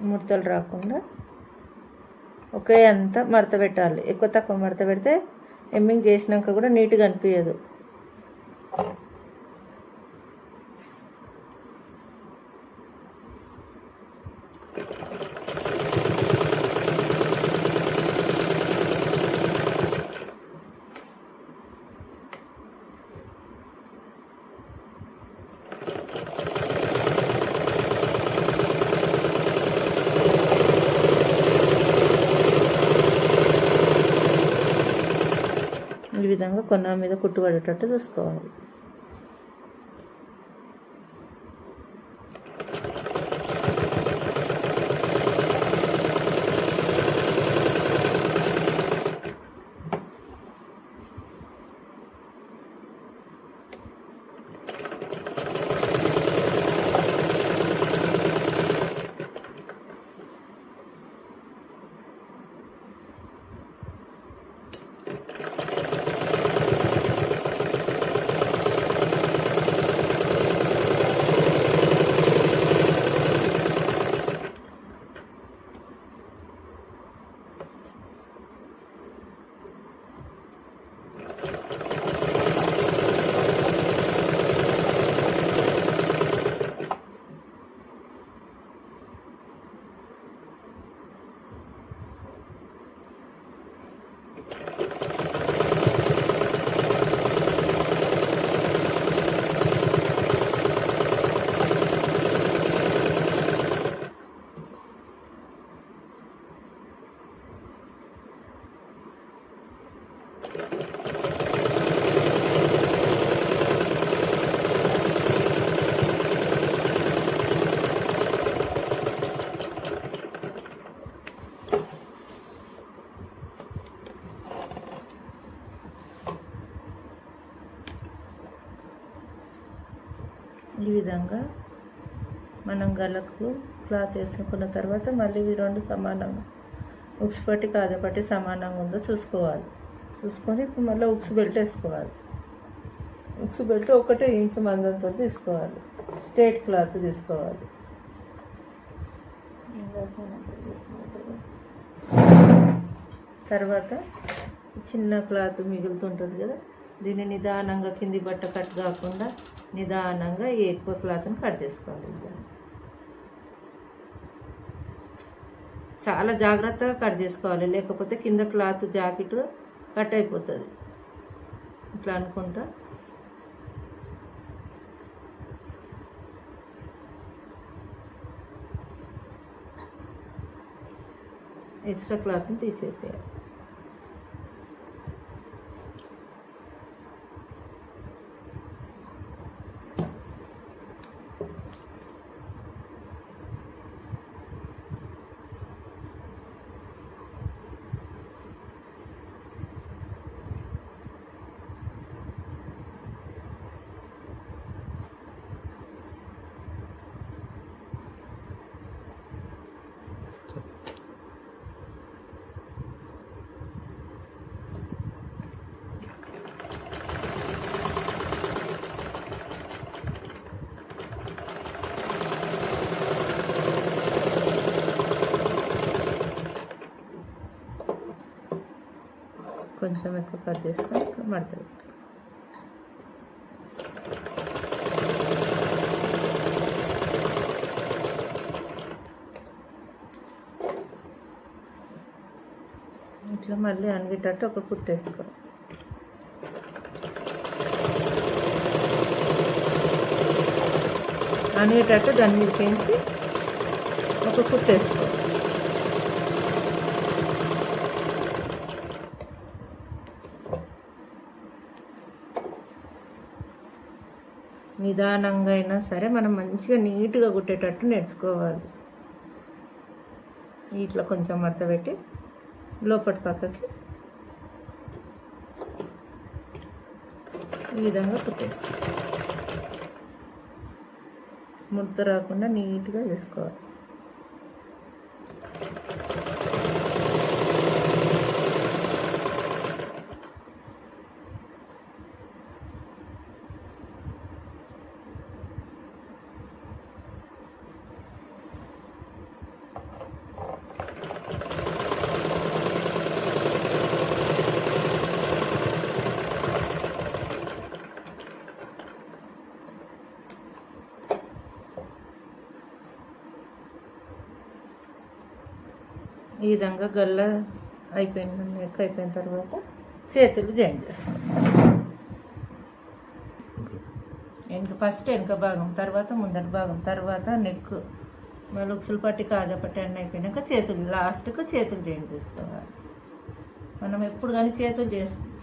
ముడతలు రాకుండా ఒకే అంతా మడత పెట్టాలి. ఎక్కువ తక్కువ మడత పెడితే ఎమ్మింగ్ చేసినాక కూడా నీట్గా అనిపించదు. ఈ విధంగా కొన్న మీద కుట్టుబడేటట్టు చూసుకోవాలి. ఈ విధంగా మనం గలకు క్లాత్ వేసుకున్న తర్వాత మళ్ళీ ఇవి రెండు సమానంగా ఉక్స్ పట్టి కాజపట్టి సమానంగా ఉందో చూసుకోవాలి. చూసుకొని ఇప్పుడు మళ్ళీ ఉక్స్ బెల్ట్ వేసుకోవాలి. ఉక్స్ బెల్ట్ 1 ఇంచు మందంతో తీసుకోవాలి. స్ట్రేట్ క్లాత్ తీసుకోవాలి. తర్వాత చిన్న క్లాత్ మిగులుతుంటుంది కదా, దీన్ని నిదానంగా కింది బట్ట కట్ కాకుండా నిదానంగా ఈ ఎక్కువ క్లాత్ని కట్ చేసుకోవాలి. చాలా జాగ్రత్తగా కట్ చేసుకోవాలి, లేకపోతే కింద క్లాత్ జాకెట్ కట్ అయిపోతుంది. ఇట్లా అనుకుంటా ఎక్స్ట్రా క్లాత్ని తీసేసేయాలి. కొంచెం ఎక్కువ కట్ చేసుకొని మడత పెట్టు. ఇట్లా మళ్ళీ అనిగేటట్టు ఒక కుట్టేసుకో. అనిగేటట్టు దాని మీద పెంచి ఒక కుట్టేసుకో. నిదానంగా అయినా సరే మనం మంచిగా నీట్గా కుట్టేటట్టు నేర్చుకోవాలి. ఇట్లా కొంచెం మడత పెట్టి లోపటి పక్కకి ఈ విధంగా కుట్టేస్తాం. ముడత రాకుండా నీట్గా చేసుకోవాలి. ఈ విధంగా గల్ల అయిపోయిన నెక్ అయిపోయిన తర్వాత చేతులు జాయిన్ చేస్తాం. ఫస్ట్ వెనక భాగం, తర్వాత ముందటి భాగం, తర్వాత నెక్, ఉక్సులు పట్టి కాజా పట్టి అన్నీ అయిపోయినాక చేతులు, లాస్ట్కు చేతులు జాయిన్ చేసుకోవాలి. మనం ఎప్పుడు కానీ చేతులు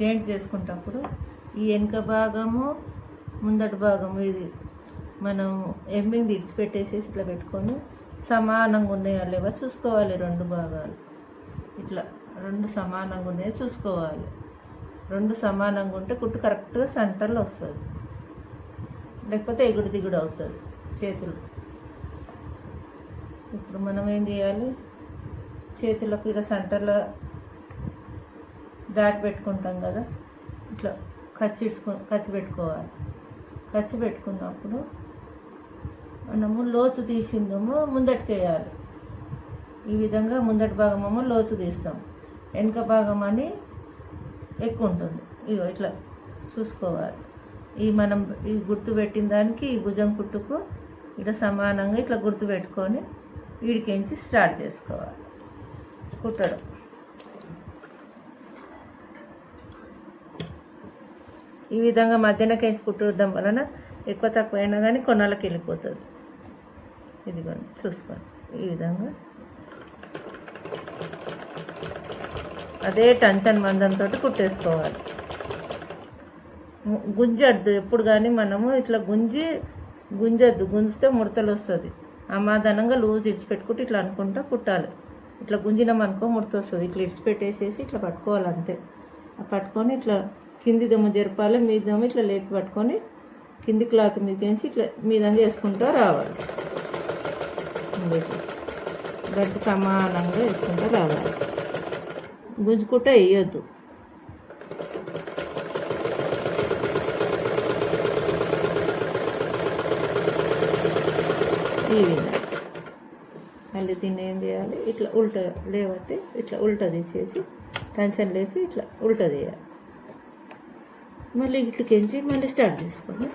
జాయింట్ చేసుకుంటప్పుడు ఈ వెనక భాగము ముందటి భాగము ఇది మనం ఎమ్మింగ్ విడిచిపెట్టేసేసి ఇట్లా పెట్టుకొని సమానంగా ఉన్నాయా లేవా చూసుకోవాలి. రెండు భాగాలు ఇట్లా రెండు సమానంగా ఉన్నాయో చూసుకోవాలి. రెండు సమానంగా ఉంటే కుట్టు కరెక్ట్గా సెంటర్లో వస్తుంది, లేకపోతే ఎగుడు దిగుడు అవుతుంది చేతులు. ఇప్పుడు మనం ఏం చేయాలి, చేతులకు ఇక్కడ సెంటర్లో దాటి పెట్టుకుంటాం కదా, ఇట్లా ఖర్చు పెట్టుకోవాలి. ఖర్చు పెట్టుకున్నప్పుడు మనము లోతు తీసిందేమో ముందటికేయాలి. ఈ విధంగా ముందటి భాగమేమో లోతు తీస్తాం, వెనుక భాగం అని ఎక్కువ ఉంటుంది. ఇగో ఇట్లా చూసుకోవాలి. ఈ మనం ఈ గుర్తు పెట్టిన దానికి ఈ భుజం కుట్టుకు ఇట్లా సమానంగా ఇట్లా గుర్తు పెట్టుకొని వీడికించి స్టార్ట్ చేసుకోవాలి కుట్టడం. ఈ విధంగా మధ్యనకించి కుట్టడం వలన ఎక్కువ తక్కువ అయినా కానీ కొనాలకు వెళ్ళిపోతుంది. ఇదిగోండి చూసుకోండి, ఈ విధంగా అదే టెన్షన్ మందంతో కుట్టేసుకోవాలి. గుంజద్దు ఎప్పుడు కానీ మనము ఇట్లా గుంజద్దు, గుంజితే ముడతలు వస్తుంది. అమాధానంగా లూజ్ ఇడిచిపెట్టుకుంటే ఇట్లా అనుకుంటా కుట్టాలి. ఇట్లా గుంజినామనుకో ముడత వస్తుంది. ఇట్లా ఇడిచిపెట్టేసేసి ఇట్లా పట్టుకోవాలి అంతే. పట్టుకొని ఇట్లా కింది దమ్మ జరపాలి, మీద దమ్మ ఇట్లా లేపి పట్టుకొని కింది క్లాత్ మీదకించి ఇట్లా మీదంగా వేసుకుంటూ రావాలి. గట్టి సమానంగా వేసుకుంటూ రావాలి, గుంజుకుంటూ వేయొద్దు. ఈ విధంగా మళ్ళీ దీన్ని ఏం చేయాలి, ఇట్లా ఉల్టా లేవట్టి ఇట్లా ఉల్టా తీసేసి టెన్షన్ లేపి ఇట్లా ఉల్టా తీయాలి. మళ్ళీ ఇట్లకించి మళ్ళీ స్టార్ట్ చేసుకోండి.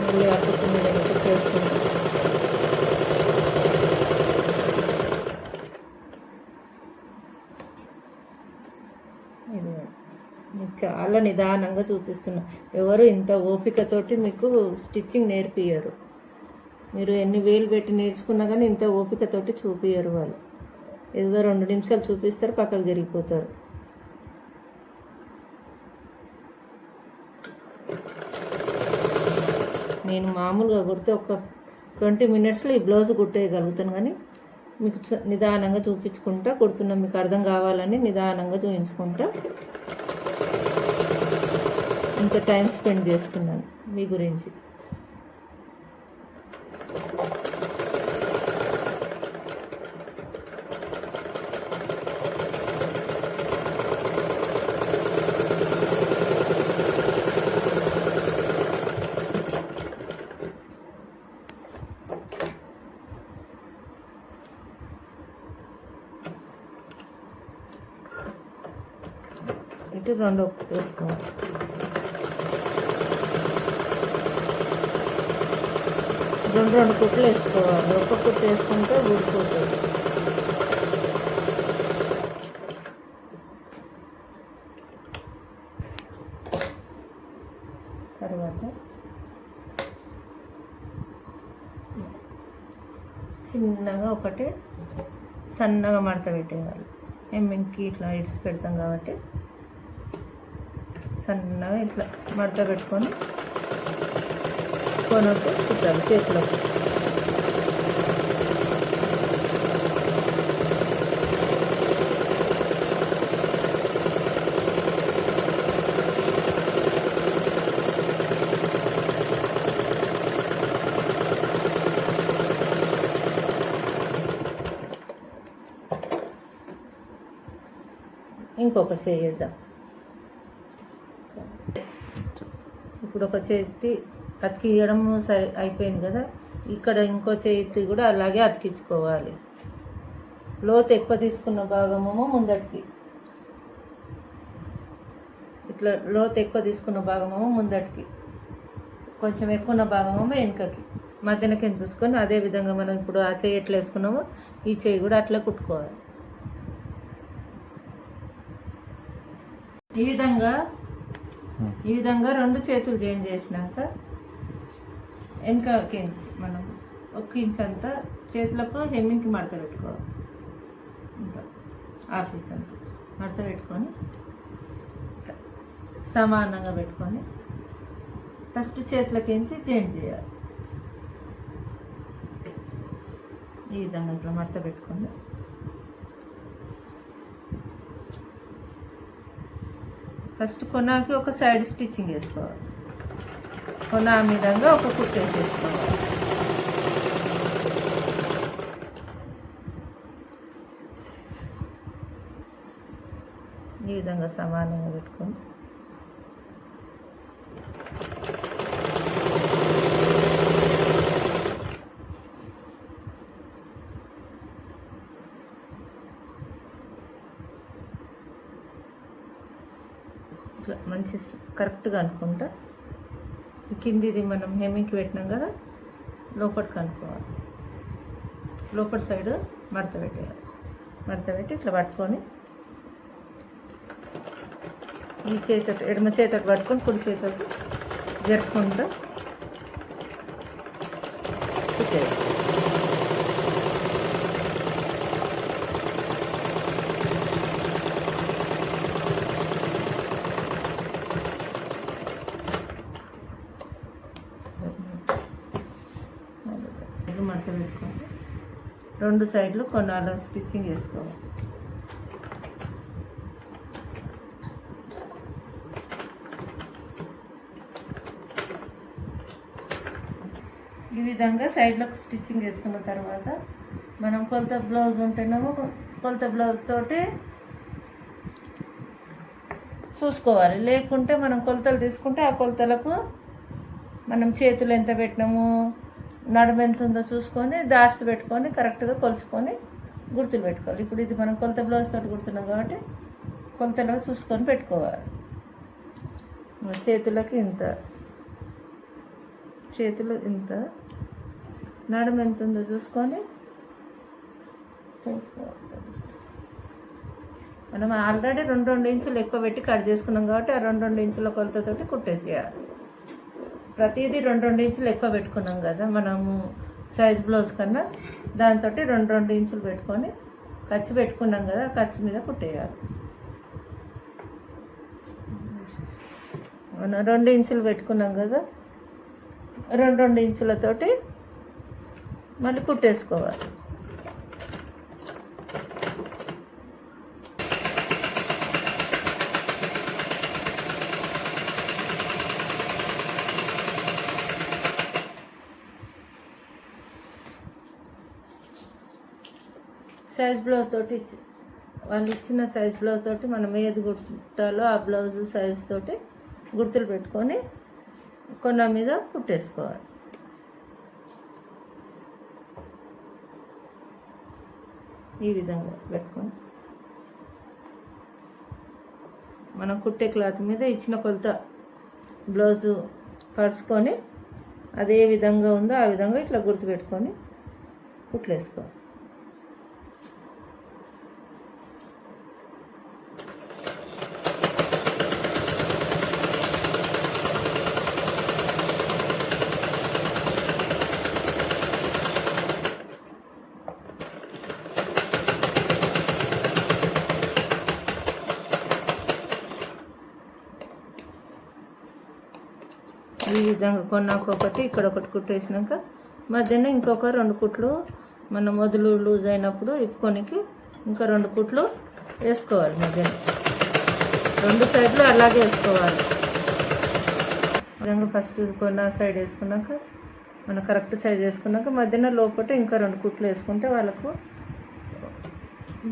మళ్ళీ అటు మీద చేసుకుంటాం. చాలా నిదానంగా చూపిస్తున్నా. ఎవరు ఇంత ఓపికతోటి మీకు స్టిచ్చింగ్ నేర్పియ్యరు. మీరు ఎన్ని వేలు పెట్టి నేర్చుకున్నా కానీ ఇంత ఓపికతోటి చూపియ్యరు వాళ్ళు. ఏదో 2 నిమిషాలు చూపిస్తారు, పక్కకు జరిగిపోతారు. నేను మామూలుగా కుడితే ఒక 20 మినిట్స్లో ఈ బ్లౌజ్ కుట్టేయగలుగుతాను, కానీ మీకు నిదానంగా చూపించుకుంటా కుడుతున్నా. మీకు అర్థం కావాలని నిదానంగా చూపించుకుంటా ఇంత టైం స్పెండ్ చేస్తున్నాను మీ గురించి. ఇటు 2 వేసుకోవాలి. రెండు కుట్లు వేసుకోవాలి. ఒక కుట్టు వేసుకుంటే ఊడిపోతుంది. తర్వాత చిన్నగా ఒకటి సన్నగా మడత పెట్టేయాలి. హెమ్మింగ్కి ఇట్లా ఇడిచి పెడతాం కాబట్టి సన్నగా ఇట్లా మడత పెట్టుకొని కొనొట్టు కుట్టాలి చేతులకు. ఇంకొక చేద్దాం. ఇప్పుడు ఒక చేతి అతికియడం సరి అయిపోయింది కదా. ఇక్కడ ఇంకో చేతి కూడా అలాగే అతికించుకోవాలి. లోతు ఎక్కువ తీసుకున్న భాగమేమో ముందటికి, ఇట్లా లోతు ఎక్కువ తీసుకున్న భాగమేమో ముందటికి, కొంచెం ఎక్కువ ఉన్న భాగమేమో వెనుకకి, మధ్యనకి చూసుకొని అదే విధంగా మనం ఇప్పుడు ఆ చేయి ఎట్లా వేసుకున్నామో ఈ చేయి కూడా అట్లా కుట్టుకోవాలి. ఈ విధంగా 2 చేతులు జాయిన్ చేసినాక వెనకకి ఇంచు మనం 1 ఇంచ్ అంతా చేతులకు హెమ్మింగ్కి మడత పెట్టుకోవాలి. ఇంకా 1/2 ఇంచ్ అంతా మడత పెట్టుకొని సమానంగా పెట్టుకొని ఫస్ట్ చేతులకి ఇంచి జాయిన్ చేయాలి. ఈ విధంగా ఇట్లా మడత పెట్టుకొని ఫస్ట్ కొనాకి ఒక సైడ్ స్టిచ్చింగ్ వేసుకోవాలి. కొనా విధంగా ఒక కుట్టు వేసేసుకోవాలి. ఈ విధంగా సమానంగా పెట్టుకొని ఇట్లా మంచి కరెక్ట్గా అనుకుంటా కిందిది మనం హెమ్మింగ్కి పెట్టినాం కదా, లోపలికి అనుకోవాలి. లోపలి సైడ్ మడత పెట్టేయాలి. మడత పెట్టి ఇట్లా పట్టుకొని ఈ చేతితో ఎడమ చేతితో పట్టుకొని కుడి చేతితో జరుపుకుంటూ కుట్టేయాలి. మడత పెట్టుకోవాలి. 2 సైడ్లు కొనాలి స్టిచ్చింగ్ వేసుకోవాలి. ఈ విధంగా సైడ్లకు స్టిచ్చింగ్ వేసుకున్న తర్వాత మనం కొలత బ్లౌజ్ ఉంటేనేమో కొలత బ్లౌజ్ తోటి చూసుకోవాలి. లేకుంటే మనం కొలతలు తీసుకుంటే ఆ కొలతలకు మనం చేతులు ఎంత పెట్టినాము, నడుము ఎంత ఉందో చూసుకొని డాట్స్ పెట్టుకొని కరెక్ట్గా కొలుసుకొని గుర్తులు పెట్టుకోవాలి. ఇప్పుడు ఇది మనం కొలత బ్లౌజ్ తోటి కుడుతున్నాం కాబట్టి కొలతలో చూసుకొని పెట్టుకోవాలి. చేతులకి ఇంత, చేతులు ఇంత, నడుము ఎంత ఉందో చూసుకొని మనం ఆల్రెడీ 2 ఇంచులు ఎక్కువ పెట్టి కట్ చేసుకున్నాం కాబట్టి ఆ 2 ఇంచుల కొలతతోటి కుట్టేసేయాలి. ప్రతిదీ 2 ఇంచులు ఎక్కువ పెట్టుకున్నాం కదా మనము సైజ్ బ్లౌజ్ కన్నా, దాంతో 2 ఇంచులు పెట్టుకొని ఖర్చు పెట్టుకున్నాం కదా, ఖర్చు మీద కుట్టేయాలి. మనం 2 ఇంచులు పెట్టుకున్నాం కదా, 2 ఇంచులతోటి మళ్ళీ కుట్టేసుకోవాలి. సైజ్ బ్లౌజ్ తోటి వాళ్ళు ఇచ్చిన సైజ్ బ్లౌజ్ తోటి మనం ఏది కుట్టాలో ఆ బ్లౌజ్ సైజ్ తోటి గుర్తులు పెట్టుకొని కొన్న మీద కుట్టేసుకోవాలి. ఈ విధంగా పెట్టుకొని మనం కుట్టే క్లాత్ మీద ఇచ్చిన కొలత బ్లౌజు పరుచుకొని అదే విధంగా ఉందో ఆ విధంగా ఇట్లా గుర్తు పెట్టుకొని కుట్లేసుకోవాలి. ఈ విధంగా కొన్నాకొకటి ఇక్కడ ఒకటి కుట్టేసినాక మధ్యన ఇంకొక 2 కుట్లు మనం మొదలు లూజ్ అయినప్పుడు ఇప్పుకొనికి ఇంకా 2 కుట్లు వేసుకోవాలి. మధ్యన 2 సైడ్లు అలాగే వేసుకోవాలి. విధంగా ఫస్ట్ కొన్న సైడ్ వేసుకున్నాక మనం కరెక్ట్ సైజ్ వేసుకున్నాక మధ్యన లోపల ఇంకా 2 కుట్లు వేసుకుంటే వాళ్ళకు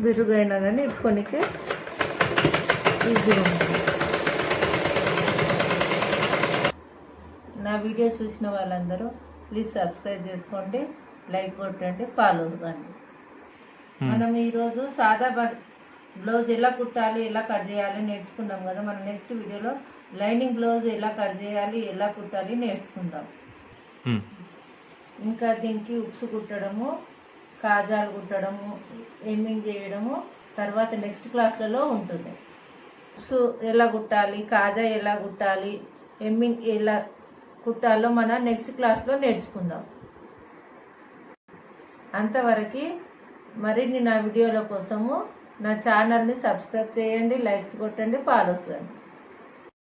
విరుగైనా కానీ ఇప్పుకొనికి ఈజీగా ఉంటుంది. నా వీడియో చూసిన వాళ్ళందరూ ప్లీజ్ సబ్స్క్రైబ్ చేసుకోండి, లైక్ కొట్టండి, ఫాలో అవ్వండి. మనం ఈరోజు సాదా బ్లౌజ్ ఎలా కుట్టాలి, ఎలా కట్ చేయాలి నేర్చుకున్నాం కదా. మనం నెక్స్ట్ వీడియోలో లైనింగ్ బ్లౌజ్ ఎలా కట్ చేయాలి, ఎలా కుట్టాలి నేర్చుకుందాం. ఇంకా దీనికి ఉక్స్ కుట్టడము, కాజాలు కుట్టడము, ఎమ్మింగ్ చేయడము తర్వాత నెక్స్ట్ క్లాస్లలో ఉంటుంది. ఉక్స్ ఎలా కుట్టాలి, కాజా ఎలా కుట్టాలి, ఎమ్మింగ్ ఎలా కుట్టాలో మన నెక్స్ట్ క్లాస్లో నేర్చుకుందాం. అంతవరకు మరిన్ని నా వీడియోల కోసము నా ఛానల్ని సబ్స్క్రైబ్ చేయండి, లైక్స్ కొట్టండి, ఫాలో చేయండి.